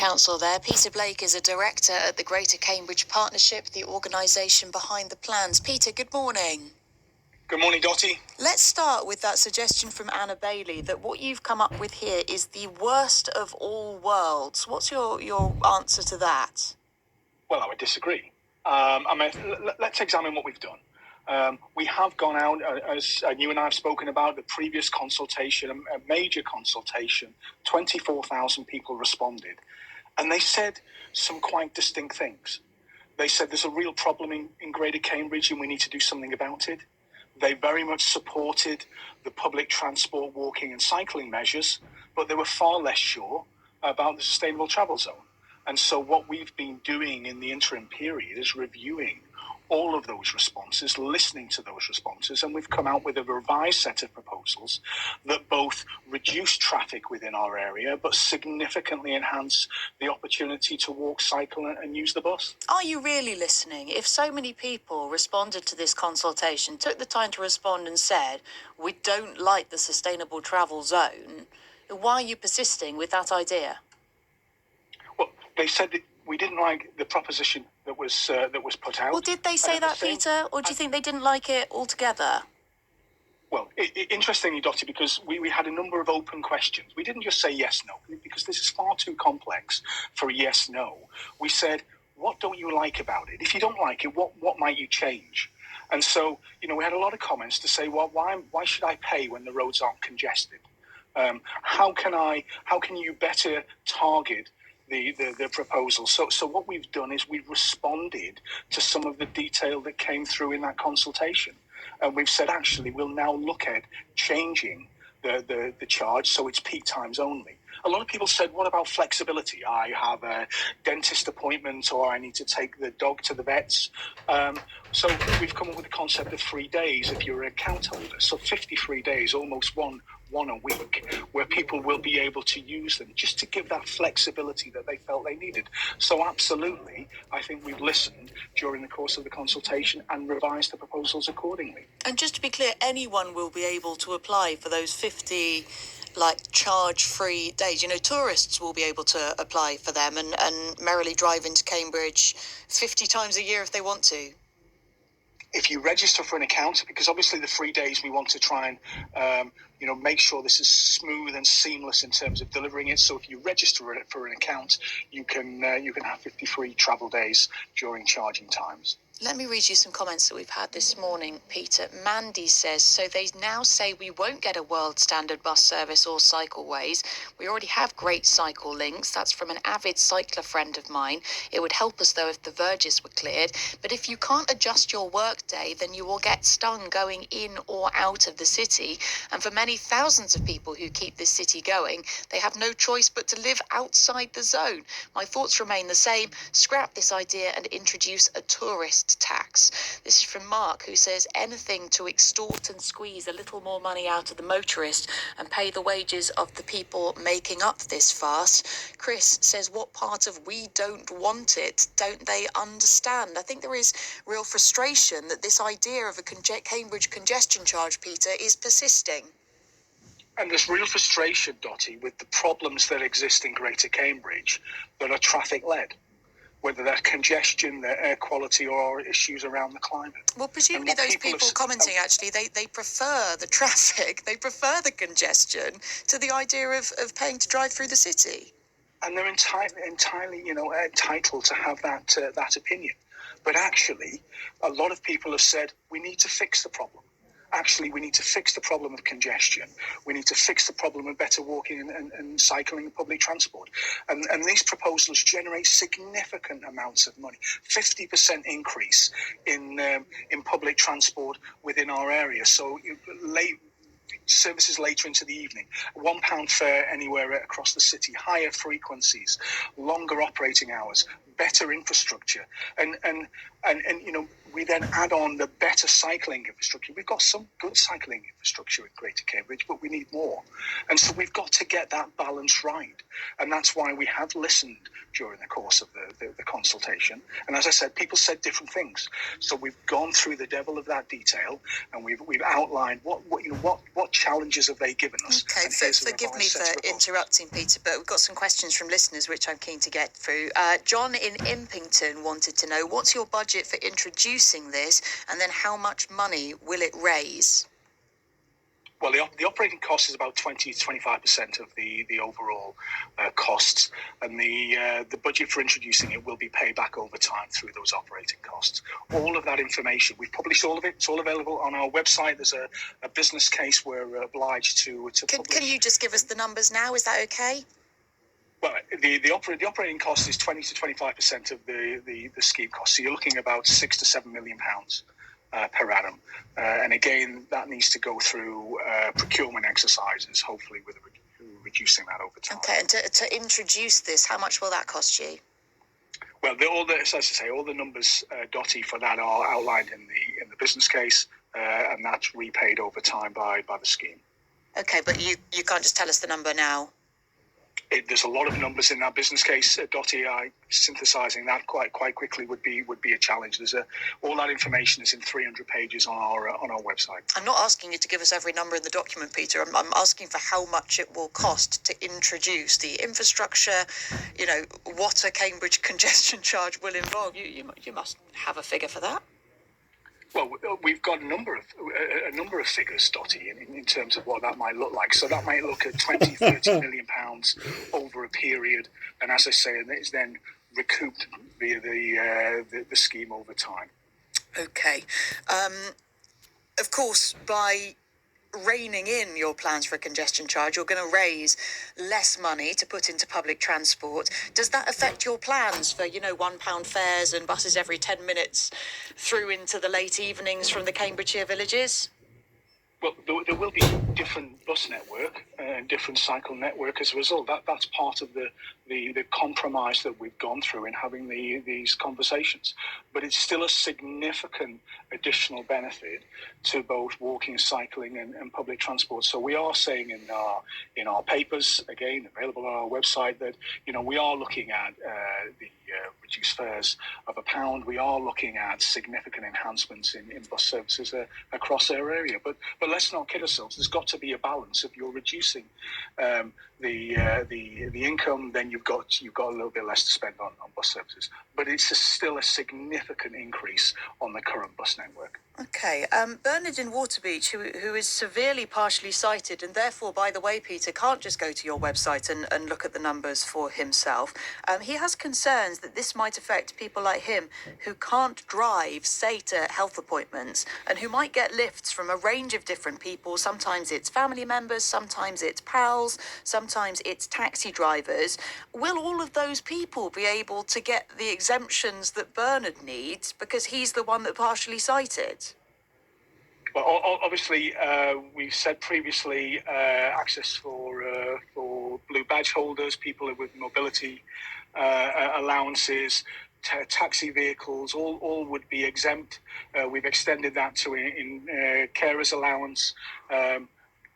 Council there. Peter Blake is a director at the Greater Cambridge Partnership, the organisation behind the plans. Peter, good morning. Good morning, Dottie. Let's start with that suggestion from Anna Bailey that what you've come up with here is the worst of all worlds. What's your answer to that? Well, I would disagree. Let's examine what we've done. We have gone out, as you and I have spoken about, the previous consultation, a major consultation, 24,000 people responded. And they said some quite distinct things. They said there's a real problem in Greater Cambridge and we need to do something about it. They very much supported the public transport, walking and cycling measures, but they were far less sure about the sustainable travel zone. And so what we've been doing in the interim period is reviewing all of those responses, listening to those responses, and we've come out with a revised set of proposals that both reduce traffic within our area, but significantly enhance the opportunity to walk, cycle and use the bus. Are you really listening? If so many people responded to this consultation, took the time to respond and said, we don't like the sustainable travel zone, why are you persisting with that idea? Well, they said that we didn't like the proposition that was put out. Well, did they say that, Peter, or do you think they didn't like it altogether? Well, interestingly, Dottie, because we had a number of open questions. We didn't just say yes, no, because this is far too complex for a yes, no. We said, what don't you like about it? If you don't like it, what might you change? And so, we had a lot of comments to say, well, why should I pay when the roads aren't congested? How can you better target the proposal? So what we've done is we've responded to some of the detail that came through in that consultation. And we've said, actually, we'll now look at changing the charge so it's peak times only. A lot of people said, what about flexibility? I have a dentist appointment or I need to take the dog to the vets. So we've come up with the concept of 3 days if you're an account holder. So 53 days, almost one a week, where people will be able to use them just to give that flexibility that they felt they needed. So absolutely, I think we've listened during the course of the consultation and revised the proposals accordingly. And just to be clear, anyone will be able to apply for those 50 charge-free days. Tourists will be able to apply for them and merrily drive into Cambridge 50 times a year if they want to. If you register for an account, because obviously the 3 days we want to try and make sure this is smooth and seamless in terms of delivering it. So if you register for an account, you can have 53 travel days during charging times. Let me read you some comments that we've had this morning, Peter. Mandy says, so they now say we won't get a world standard bus service or cycleways. We already have great cycle links. That's from an avid cycler friend of mine. It would help us, though, if the verges were cleared. But if you can't adjust your workday, then you will get stung going in or out of the city. And for many thousands of people who keep this city going, they have no choice but to live outside the zone. My thoughts remain the same. Scrap this idea and introduce a tourist tax. This is from Mark, who says anything to extort and squeeze a little more money out of the motorist and pay the wages of the people making up this farce. Chris says, what part of we don't want it don't they understand? I think there is real frustration that this idea of a Cambridge congestion charge, Peter, is persisting. And there's real frustration, Dottie, with the problems that exist in Greater Cambridge that are traffic-led, whether they're congestion, their air quality, or issues around the climate. Well, presumably those people commenting, actually, they prefer the traffic, they prefer the congestion to the idea of paying to drive through the city. And they're entirely entitled to have that opinion. But actually, a lot of people have said, we need to fix the problem. Actually, we need to fix the problem of congestion. We need to fix the problem of better walking and cycling and public transport. And these proposals generate significant amounts of money. 50% increase in public transport within our area. So services later into the evening, £1 fare anywhere across the city, higher frequencies, longer operating hours, better infrastructure, and we then add on the better cycling infrastructure. We've got some good cycling infrastructure in Greater Cambridge, but we need more. And so we've got to get that balance right. And that's why we have listened during the course of the consultation. And as I said, people said different things. So we've gone through the devil of that detail, and we've outlined what challenges have they given us. Okay, forgive me for interrupting, Peter, but we've got some questions from listeners which I'm keen to get through. John in Impington wanted to know, what's your budget for introducing this, and then how much money will it raise? Well, the operating cost is about 20 to 25% of the overall costs, and the budget for introducing it will be paid back over time through those operating costs. All of that information, we've published all of it. It's all available on our website. There's a business case we're obliged to publish. Can you just give us the numbers now? Is that okay? Well, the operating cost is 20 to 25% of the scheme cost. So you're looking about £6 to £7 million per annum. And again, that needs to go through procurement exercises, hopefully with reducing that over time. Okay, and to introduce this, how much will that cost you? Well, as I say, all the numbers, Dottie, for that are outlined in the business case, and that's repaid over time by the scheme. Okay, but you can't just tell us the number now. There's a lot of numbers in that business case, Dottie. Synthesising that quite quickly would be a challenge. All that information is in 300 pages on our website. I'm not asking you to give us every number in the document, Peter. I'm asking for how much it will cost to introduce the infrastructure. What a Cambridge congestion charge will involve. You must have a figure for that. Well, we've got a number of figures, Dottie, in terms of what that might look like. So that might look at 20, 30 million pounds over a period, and as I say, it's then recouped via the scheme over time. Okay. Of course, by reining in your plans for a congestion charge, you're going to raise less money to put into public transport. Does that affect your plans for, £1 fares and buses every 10 minutes through into the late evenings from the Cambridgeshire villages? Well, there will be different bus network and different cycle network as a result. That's part of the compromise that we've gone through in having these conversations. But it's still a significant additional benefit to both walking, cycling, and public transport. So we are saying in our papers, again available on our website, that we are looking at the reduced fares of £1. We are looking at significant enhancements in bus services across our area. But let's not kid ourselves. There's got to be a balance. If you're reducing the income, then you've got a little bit less to spend on bus services. But it's still a significant increase on the current bus network. Okay. Bernard in Waterbeach, who is severely partially sighted, and therefore, by the way, Peter, can't just go to your website and look at the numbers for himself. He has concerns that this might affect people like him who can't drive, say, to health appointments, and who might get lifts from a range of different people. Sometimes it's family members, sometimes it's pals, sometimes it's taxi drivers. Will all of those people be able to get the exemptions that Bernard needs because he's the one that's partially sighted? Well, obviously, we've said previously access for blue badge holders, people with mobility allowances, taxi vehicles, all would be exempt. We've extended that to in carers allowance.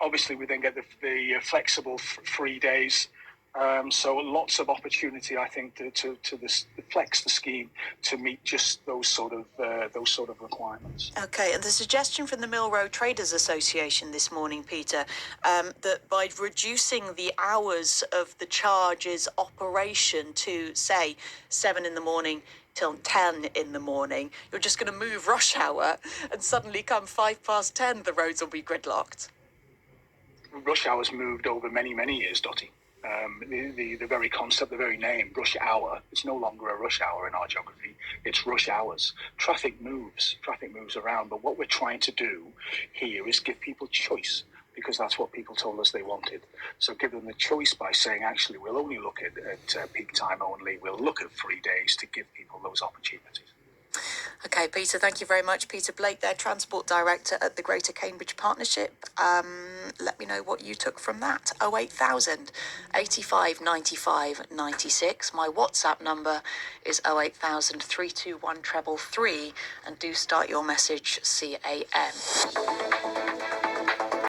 Obviously, we then get the flexible 3 days. So lots of opportunity, I think, to flex the scheme to meet just those sort of requirements. Okay, and the suggestion from the Mill Road Traders Association this morning, Peter, that by reducing the hours of the charge's operation to, say, 7 in the morning till 10 in the morning, you're just going to move rush hour, and suddenly come 10:05, the roads will be gridlocked. Rush hour's moved over many years, Dottie. The very concept, the very name, rush hour, it's no longer a rush hour in our geography. It's rush hours. Traffic moves around. But what we're trying to do here is give people choice, because that's what people told us they wanted. So give them the choice by saying, actually, we'll only look at peak time only. We'll look at 3 days to give people those opportunities. Okay, Peter, thank you very much. Peter Blake there, Transport Director at the Greater Cambridge Partnership. Let me know what you took from that. 08000 85 95 96. My WhatsApp number is 08000 321 333, and do start your message CAM.